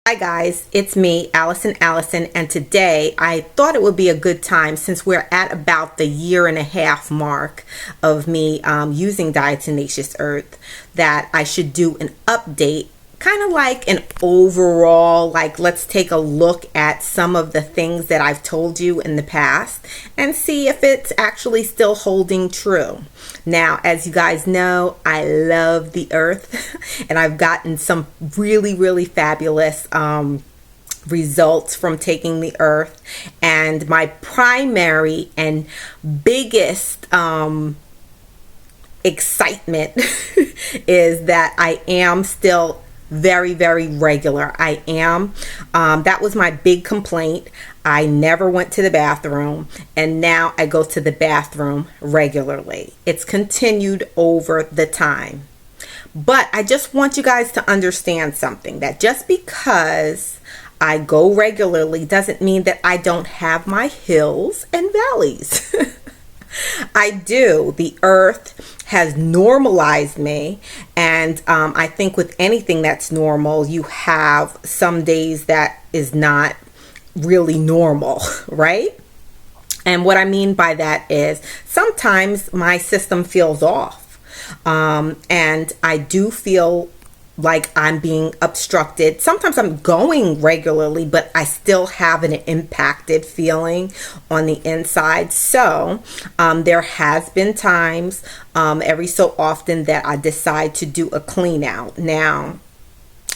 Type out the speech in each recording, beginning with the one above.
Hi guys, it's me, Allison, and today I thought it would be a good time, since we're at about the 1.5 year mark of me using Diatomaceous Earth, that I should do an update, kind of like an overall, like let's take a look at some of the things that I've told you in the past and see if it's actually still holding true. Now, as you guys know, I love the earth and I've gotten some really fabulous results from taking the earth, and my primary and biggest excitement is that I am still very regular. I am that was my big complaint. I never went to the bathroom, and now I go to the bathroom regularly. It's continued over the time. But I just want you guys to understand something, that just because I go regularly doesn't mean that I don't have my hills and valleys. I do. The earth has normalized me, and I think with anything that's normal, you have some days that is not really normal, right? And what I mean by that is sometimes my system feels off, and I do feel like I'm being obstructed. Sometimes I'm going regularly, but I still have an impacted feeling on the inside. So there has been times every so often that I decide to do a clean out. Now,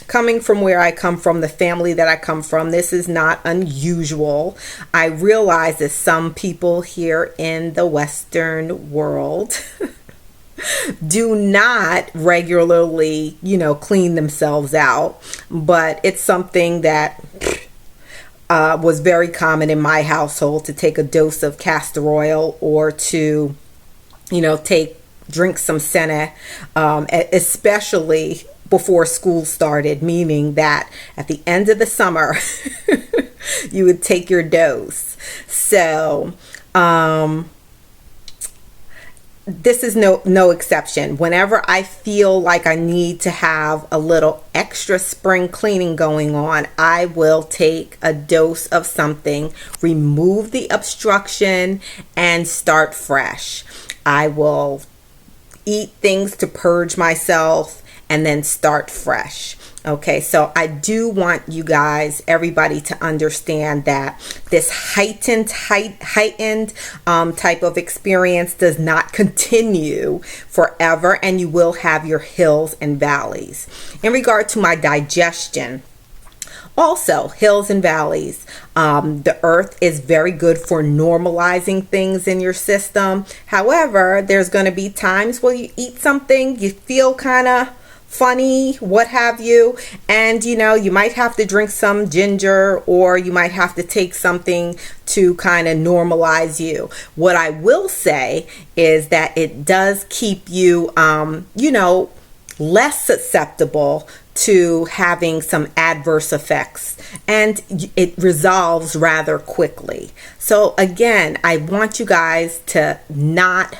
coming from where I come from, the family that I come from, this is not unusual. I realize that some people here in the Western world do not regularly, clean themselves out, but it's something that was very common in my household, to take a dose of castor oil or to, drink some senna, especially before school started, meaning that at the end of the summer, you would take your dose. So, this is no exception. Whenever I feel like I need to have a little extra spring cleaning going on, I will take a dose of something, remove the obstruction, and start fresh. I will eat things to purge myself and then start fresh. Okay, so I do want you guys, everybody, to understand that this heightened type of experience does not continue forever, and you will have your hills and valleys. In regard to my digestion, also hills and valleys, the earth is very good for normalizing things in your system. However, there's going to be times where you eat something, you feel kind of funny, what have you, and you might have to drink some ginger, or you might have to take something to kind of normalize you. What I will say is that it does keep you less susceptible to having some adverse effects, and it resolves rather quickly. So again, I want you guys to not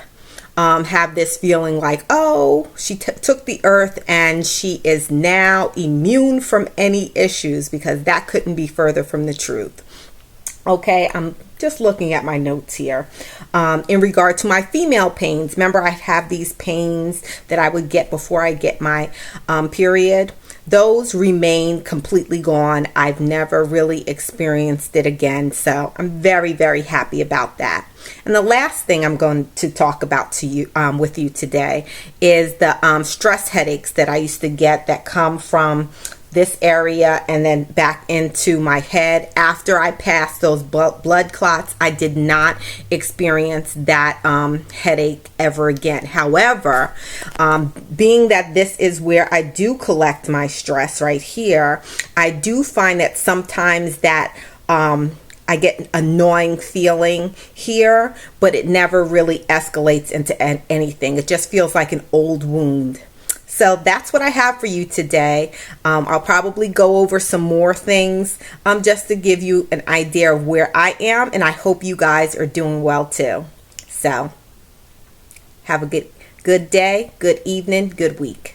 have this feeling like, oh, she took the earth and she is now immune from any issues, because that couldn't be further from the truth. Okay, I'm just looking at my notes here. In regard to my female pains, remember I have these pains that I would get before I get my period. Those remain completely gone. I've never really experienced it again, so I'm very happy about that. And the last thing I'm going to talk about to you with you today is the stress headaches that I used to get, that come from this area and then back into my head. After I passed those blood clots, I did not experience that headache ever again. However, being that this is where I do collect my stress right here, I do find that sometimes that I get an annoying feeling here, but it never really escalates into anything. It just feels like an old wound. So that's what I have for you today. I'll probably go over some more things just to give you an idea of where I am, and I hope you guys are doing well too. So have a good day, good evening, good week.